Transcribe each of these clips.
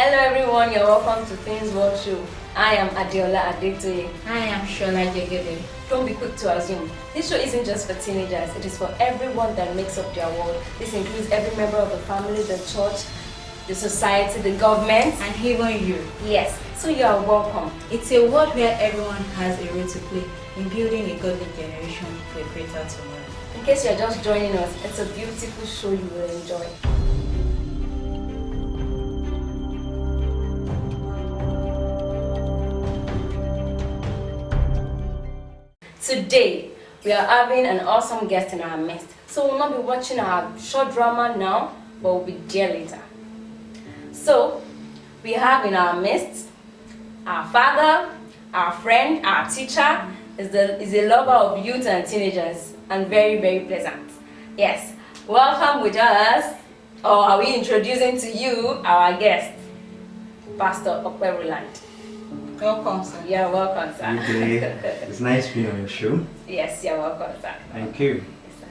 Hello everyone, you're welcome to Things World Show. I am Adeola Adetoye. I am Shola Jegede. Don't be quick to assume. This show isn't just for teenagers, it is for everyone that makes up their world. This includes every member of the family, the church, the society, the government, and even you. Yes, so you are welcome. It's a world where everyone has a role to play in building a godly generation for a greater tomorrow. In case you're just joining us, it's a beautiful show you will enjoy. Today, we are having an awesome guest in our midst. So we'll not be watching our short drama now, but we'll be there later. So, we have in our midst our father, our friend, our teacher, is a lover of youth and teenagers, and very, very pleasant. Yes, welcome with us, or are we introducing to you our guest, Pastor Okweruland. Welcome, sir. You're welcome, sir. Good day. It's nice being on your show. Yes, you're welcome, sir. Thank you. Yes, sir.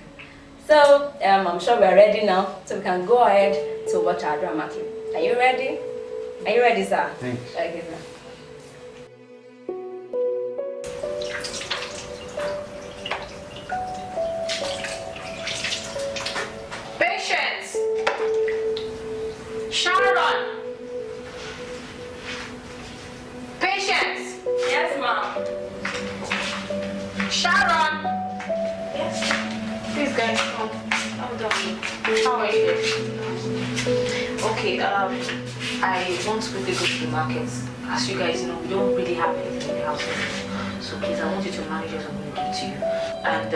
So, I'm sure we're ready now, so we can go ahead to watch our drama clip. Are you ready? Are you ready, sir? Thanks. Okay, sir. Patience! Sharon! Patience! Yes, ma'am. Sharon! Yes. Please guys, come. I'm done. How are you doing? Okay, I want to quickly go to the market. As you guys know, we don't really have anything in the house anymore. So please, I want you to manage what I'm going to give to you. And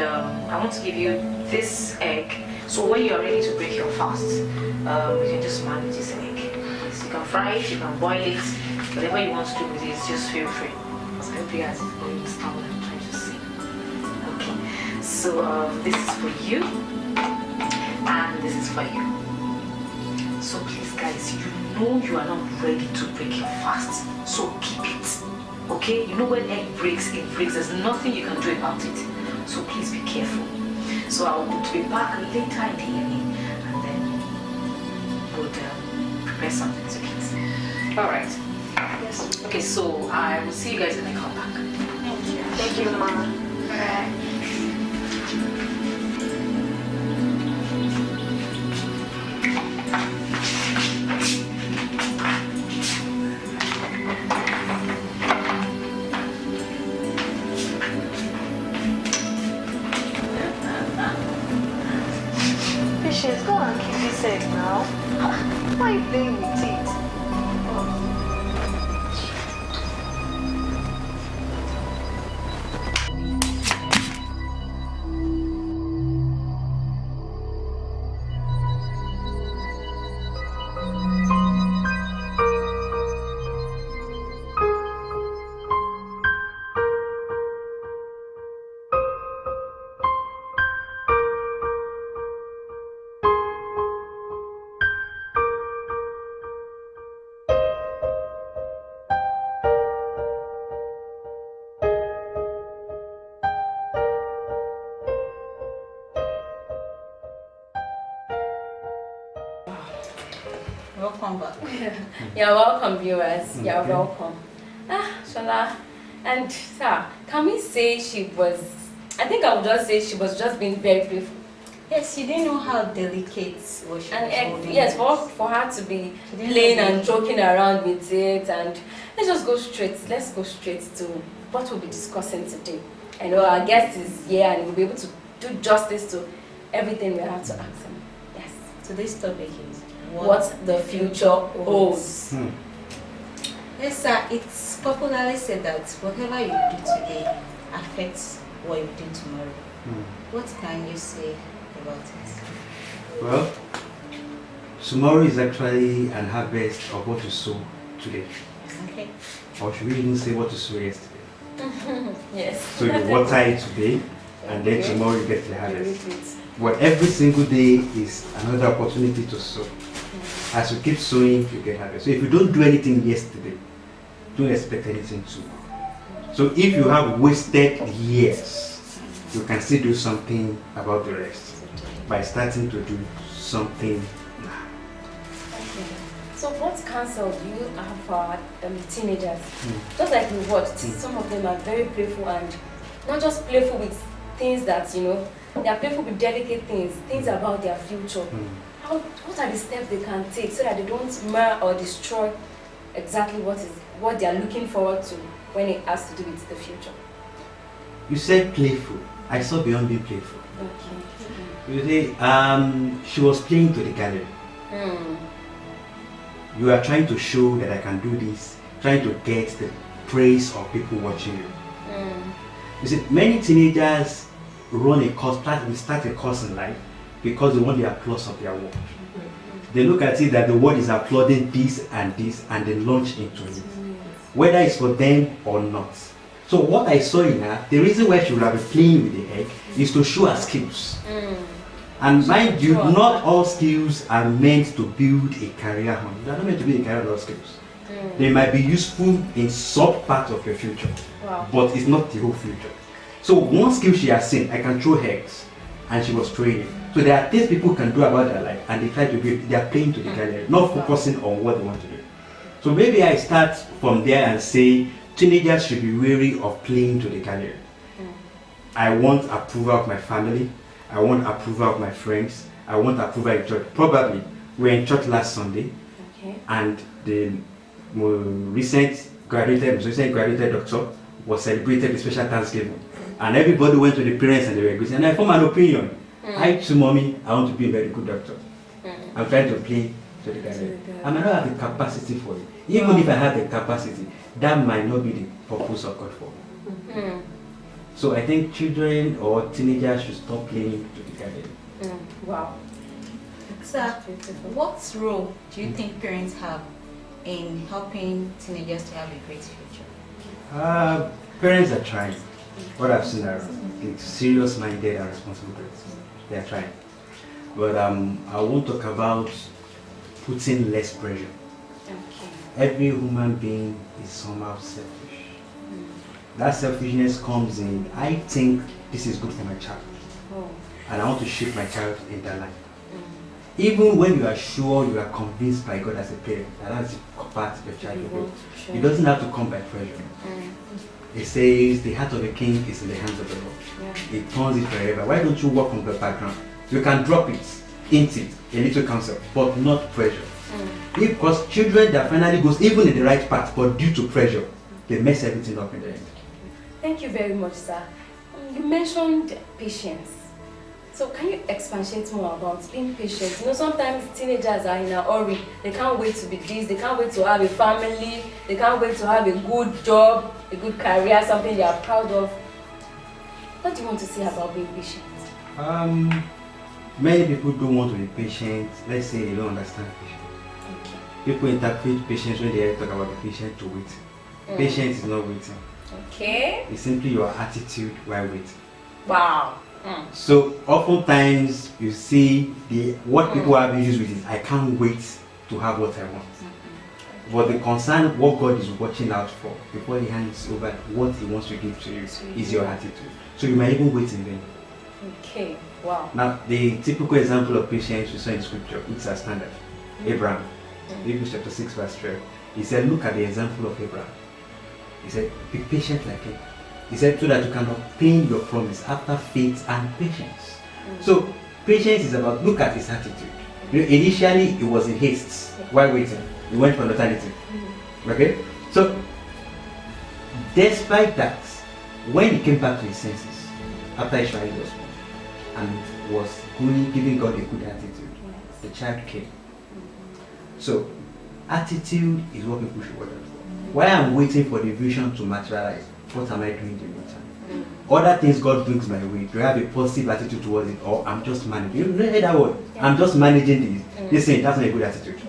I want to give you this egg. So when you are ready to break your fast, you can just manage this egg. Yes, you can fry it, you can boil it, whatever you want to do with it, just feel free. Because I hope you guys understand what I'm trying to say. Okay, so this is for you, and this is for you. So please guys, you know you are not ready to break your fast, so keep it. Okay, you know when egg breaks, it breaks. There's nothing you can do about it. So please be careful. So I will be back later in the evening, and then would prepare something to eat. Alright. Yes. Okay, so I will see you guys when I come back. Thank you. Thank you, Mama. Alright. Patience, go and keep this egg now. Why are you playing with it? Welcome back. You're welcome, viewers. You're welcome. Shola. And sir, can we say she was, I think I would just say she was just being very playful. Yes, she didn't know how delicate what she was holding. Yes, for her to be playing and joking around with it. And let's go straight to what we'll be discussing today. I know our guest is here and we'll be able to do justice to everything we have to ask him. Yes. Today's topic is what the future holds. Yes, sir. It's popularly said that whatever you do today affects what you do tomorrow. What can you say about it? Well, tomorrow is actually an harvest of what you sow today. Okay. Or should we even say what you sow yesterday? Yes. So you water it today, and then tomorrow you get the harvest. But every single day is another opportunity to sow. As you keep sowing, you get harvest. So if you don't do anything yesterday, don't expect anything tomorrow. So if you have wasted years, you can still do something about the rest by starting to do something now. So what counsel do you have for teenagers? Just like we watched, some of them are very playful and not just playful with things that, you know, they are playful with delicate things about their future. What are the steps they can take so that they don't mar or destroy exactly what they are looking forward to when it has to do with the future? You said playful. I saw beyond being playful. Okay. You say, she was playing to the gallery. You are trying to show that I can do this, trying to get the praise of people watching you. You see, many teenagers run a course, start a course in life because they want the applause of their work. They look at it that the world is applauding this, and they launch into it, whether it's for them or not. So what I saw in her, the reason why she would have been playing with the egg is to show her skills. And mind you, not all skills are meant to build a career on. They're not meant to be a career on skills. They might be useful in some part of your future, but it's not the whole future. So one skill she has seen, I can throw eggs, and she was throwing it. So there are things people can do about their life, and they try to be, they are playing to the gallery, not focusing on what they want to do. So maybe I start from there and say, teenagers should be wary of playing to the gallery. I want approval of my family. I want approval of my friends. I want approval in church. Probably, we were in church last Sunday, and the recent graduated doctor was celebrated with special Thanksgiving. And everybody went to the parents and they were greeting. And I formed an opinion. I told mommy, I want to be a very good doctor. I'm trying to play to the gallery. I might not have the capacity for it. Even if I have the capacity, that might not be the purpose of God for me. So I think children or teenagers should stop playing to the gallery. Wow. Sir, what role do you think parents have in helping teenagers to have a great future? Parents are trying. What I've seen are serious-minded and responsible parents. They are trying. But I won't talk about putting less pressure. Every human being is somehow selfish. That selfishness comes in, I think this is good for my child. And I want to shape my child in that life. Even when you are sure, you are convinced by God as a parent, that that's the part of your child. It doesn't have to come by pressure. It says the heart of a king is in the hands of the Lord. It turns it forever. Why don't you work on the background? You can drop it, hint it, a little counsel, but not pressure. Because children that finally goes even in the right path, but due to pressure, they mess everything up in the end. Thank you very much, sir. You mentioned patience. So can you expatiate more about being patient? You know, sometimes teenagers are in a hurry. They can't wait to be this. They can't wait to have a family. They can't wait to have a good job, a good career, something they are proud of. What do you want to say about being patient? Many people don't want to be patient. Let's say they don't understand patience. People interpret patience when they talk about the patient to wait. Patience is not waiting. It's simply your attitude while waiting. Wow. So oftentimes you see what people have issues with is I can't wait to have what I want. But the concern, what God is watching out for before He hands over what He wants to give to you is your attitude. So you might even wait in vain. Wow. Now the typical example of patience we saw in Scripture, it's a standard. Abraham, Hebrews chapter 6 verse 12. He said, look at the example of Abraham. He said, be patient like him. He said, so that you can obtain your promise after faith and patience. So, patience is about, look at his attitude. You know, initially, it was in haste while waiting. He went for an alternative. Okay? So, despite that, when he came back to his senses, after Ishmael was born, and was giving God a good attitude, the child came. So, attitude is what people should watch out for. While I'm waiting for the vision to materialize, what am I doing in the meantime? Other things God brings my way, do I have a positive attitude towards it, or I'm just managing? You know that word? I'm just managing this. Listen, that's not a good attitude.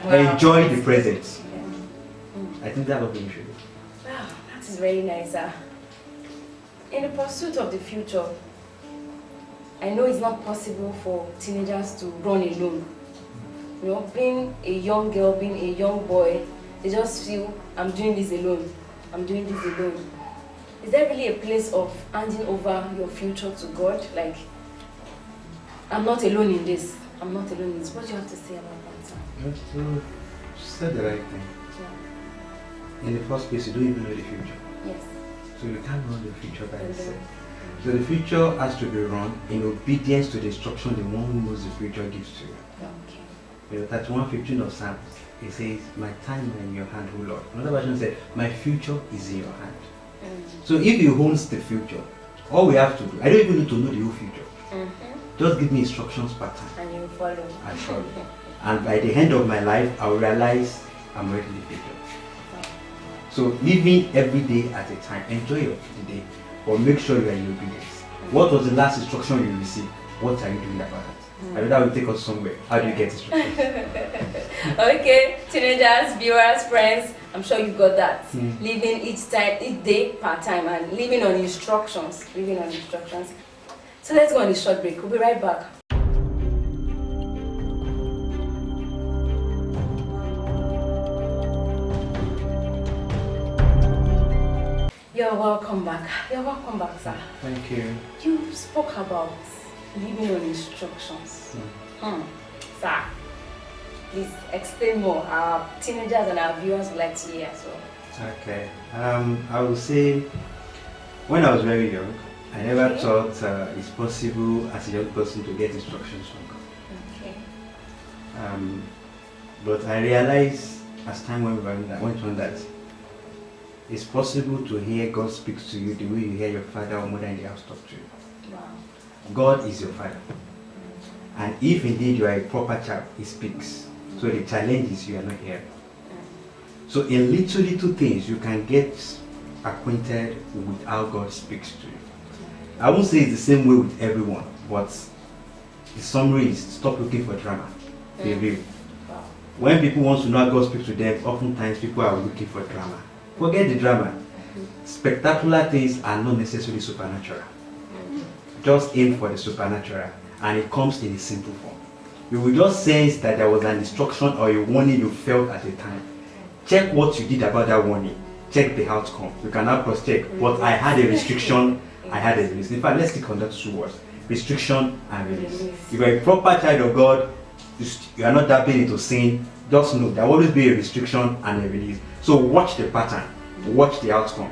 Enjoy the present. I think that's what we should do. Wow, that is very nice. In the pursuit of the future, I know it's not possible for teenagers to run alone. You know, being a young girl, being a young boy, they just feel, I'm doing this alone. I'm doing this alone. Is there really a place of handing over your future to God? Like, I'm not alone in this. I'm not alone in this. What do you have to say about that, sir? said the right thing. In the first place, you don't even know the future. Yes. So you can't run the future by yourself. So the future has to be run in obedience to the instruction the one who knows the future gives to you. Okay. You know, 31:15 of Psalms, it says, my time is in your hand, O Lord. Another version said, my future is in your hand. So if you own the future, all we have to do, I don't even need to know the whole future. Just give me instructions per time. And you follow. I follow. And by the end of my life, I will realize I'm ready in the future. So living every day at a time, enjoy your day, but make sure you are in obedience. What was the last instruction you received? What are you doing about it? I know that will take us somewhere. How do you get instructions? Okay, teenagers, viewers, friends, I'm sure you got that. Living each day per time and living on instructions. So let's go on a short break. We'll be right back. You're welcome back. You're welcome back, sir. Thank you. You spoke about living on instructions. Sir, please explain more. Our teenagers and our viewers would like to hear as well. Okay. I would say, when I was very young, I never thought it's possible as a young person to get instructions from God. Okay. But I realized as time went on that it's possible to hear God speak to you the way you hear your father or mother in the house talk to you. Wow. God is your father. And if indeed you are a proper child, he speaks. So the challenge is you are not here. So in little things, you can get acquainted with how God speaks to you. I won't say it's the same way with everyone, but the summary is stop looking for drama. Be real. Wow. When people want to know how God speaks to them, oftentimes people are looking for drama. Forget the drama. Spectacular things are not necessarily supernatural. Just aim for the supernatural, and it comes in a simple form. You will just sense that there was an instruction or a warning you felt at the time. Check what you did about that warning. Check the outcome. You can now cross-check. But I had a restriction, I had a release. In fact, let's stick on that two words. Restriction and release. If you are a proper child of God, you are not dabbling into sin. Just know there will always be a restriction and a release. So watch the pattern, watch the outcome.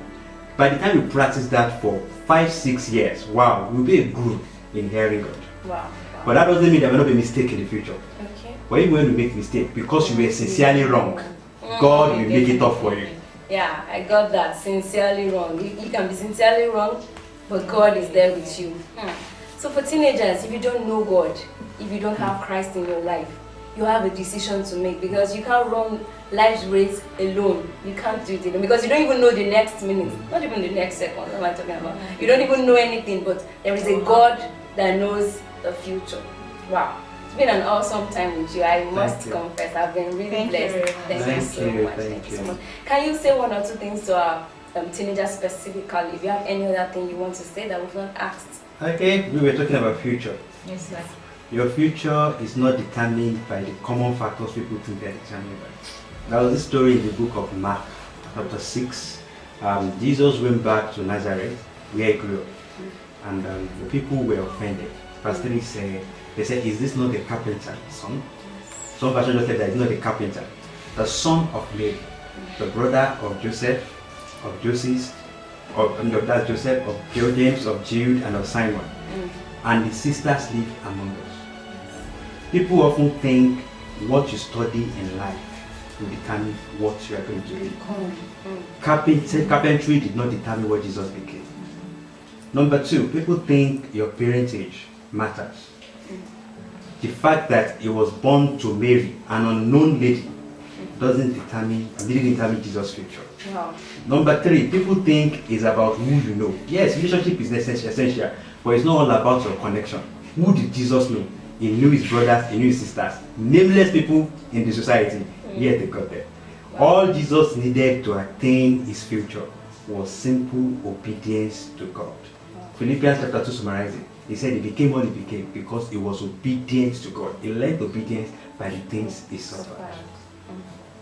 By the time you practice that for 5-6 years, wow, you'll be good in hearing God. Wow. But that doesn't mean there will not be a mistake in the future. Okay. But even when you make mistake, because you were sincerely wrong, God will make it up for you. Yeah, I got that. Sincerely wrong. You can be sincerely wrong, but God is there with you. So for teenagers, if you don't know God, if you don't have Christ in your life, you have a decision to make, because you can't run life's race alone. You can't do it alone because you don't even know the next minute, not even the next second. What am I talking about? You don't even know anything, but there is a God that knows the future. Wow. It's been an awesome time with you. I must confess, I've been really blessed. Thank you so much. Thank you so much. Can you say one or two things to our teenagers specifically? If you have any other thing you want to say that we've not asked. Okay, we were talking about future. Yes, sir. Your future is not determined by the common factors people think they're determined by. There was this story in the book of Mark, chapter 6. Jesus went back to Nazareth, where he grew up, and the people were offended. Verse 3 said, they said, is this not the carpenter's son? Some versions just said that it's not the carpenter, the son of Mary, the brother of Joseph, of Joseph, that's Joseph, of James, of Jude, and of Simon. And his sisters live among us. People often think what you study in life will determine what you are going to be. Carpentry did not determine what Jesus became. Number 2, people think your parentage matters. The fact that he was born to Mary, an unknown lady, didn't determine Jesus' future. Wow. Number 3, people think it's about who you know. Yes, relationship is essential, but it's not all about your connection. Who did Jesus know? He knew his brothers, he knew his sisters, nameless people in the society, yet they got there. All Jesus needed to attain his future was simple obedience to God. Philippians chapter 2 summarizes it. He said he became what he became because he was obedient to God. He learned obedience by the things he suffered.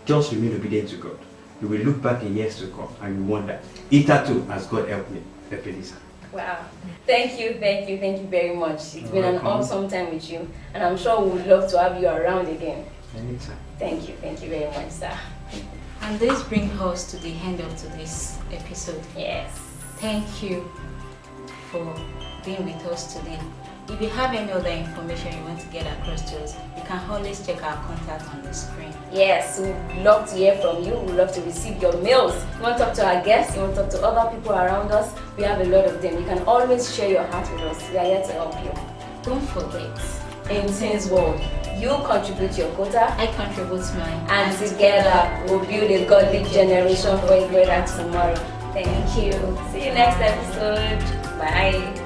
Just remain obedient to God. You will look back in years to come and you wonder, hitherto has God helped me, Ebenezer. Wow. Thank you very much. It's been an awesome time with you, and I'm sure we would love to have you around again. Anytime. Thank you very much, sir. And this brings us to the end of today's episode. Yes. Thank you for being with us today. If you have any other information you want to get across to us, you can always check our contact on the screen. Yes, we'd love to hear from you. We'd love to receive your mails. You want to talk to our guests, you want to talk to other people around us, we have a lot of them. You can always share your heart with us. We are here to help you. Don't forget, In Teens World, you contribute your quota, I contribute mine. and together we'll build a godly generation for a greater tomorrow. Thank you. See you next episode. Bye.